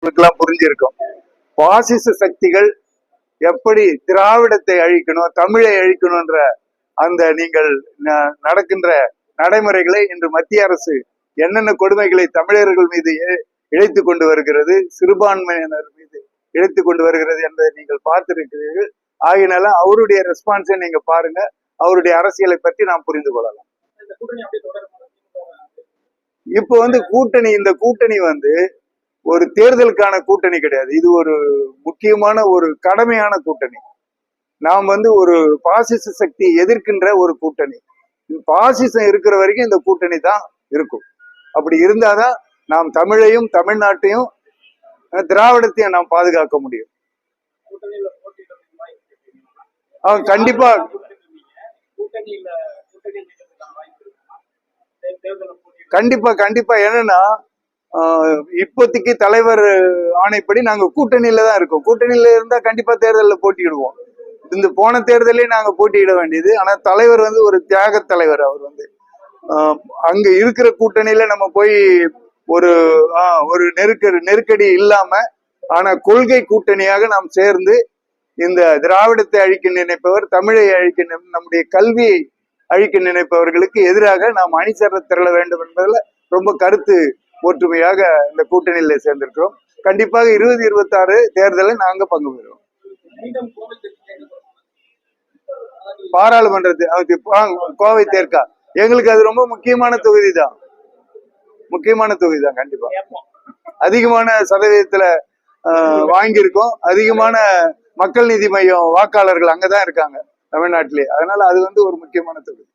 புரிஞ்சிருக்கும். பாசிச சக்திகள் எப்படி திராவிடத்தை அழிக்கணும், தமிழை அழிக்கணும்ன்ற அந்த நீங்கள் நடக்கின்ற நடைமுறைகளை இன்று மத்திய அரசு என்னென்ன கொடுமைகளை தமிழர்கள் மீது இழைத்து கொண்டு வருகிறது, சிறுபான்மையினர் மீது இழைத்து கொண்டு வருகிறது என்பதை நீங்கள் பார்த்திருக்கிறீர்கள். ஆகினால அவருடைய ரெஸ்பான்ஸை நீங்க பாருங்க, அவருடைய அரசியலை பற்றி நாம் புரிந்து கொள்ளலாம். இப்போ கூட்டணி, இந்த கூட்டணி ஒரு தேர்தலுக்கான கூட்டணி கிடையாது. இது ஒரு முக்கியமான ஒரு கடமையான கூட்டணி. நாம் ஒரு பாசிச சக்தி எதிர்க்கின்ற ஒரு கூட்டணி. பாசிசம் இருக்கிற வரைக்கும் இந்த கூட்டணி தான் இருக்கும். அப்படி இருந்தாதான் நாம் தமிழையும் தமிழ்நாட்டையும் திராவிடத்தையும் நாம் பாதுகாக்க முடியும். கண்டிப்பா கண்டிப்பா கண்டிப்பா. என்னன்னா இப்போதைக்கு தலைவர் ஆணைப்படி நாங்க கூட்டணியில தான் இருக்கோம். கூட்டணியில இருந்தா கண்டிப்பா தேர்தலில் போட்டியிடுவோம். இந்த போன தேர்தலே நாங்க போட்டியிட வேண்டியது. ஆனா தலைவர் ஒரு தியாக தலைவர். அவர் அங்க இருக்கிற கூட்டணியில நம்ம போய் ஒரு நெருக்கடி இல்லாம, ஆனா கொள்கை கூட்டணியாக நாம் சேர்ந்து இந்த திராவிடத்தை அழிக்க நினைப்பவர், தமிழை அழிக்க, நம்முடைய கல்வியை அழிக்க நினைப்பவர்களுக்கு எதிராக நாம் அணிசேர திரள வேண்டும் என்பதில் ரொம்ப கருத்து ஒற்றுமையாக இந்த கூட்டணியில சேர்ந்திருக்கிறோம். கண்டிப்பாக 2026 தேர்தலை நாங்க பங்கு பெறுவோம். பாராளுமன்றத்து கோவை தேர்க்கா எங்களுக்கு அது ரொம்ப முக்கியமான தொகுதி தான். கண்டிப்பா அதிகமான சதவீதத்துல வாங்கியிருக்கோம். அதிகமான மக்கள் நீதி மையம் வாக்காளர்கள் அங்கதான் இருக்காங்க தமிழ்நாட்டிலே. அதனால அது ஒரு முக்கியமான தொகுதி.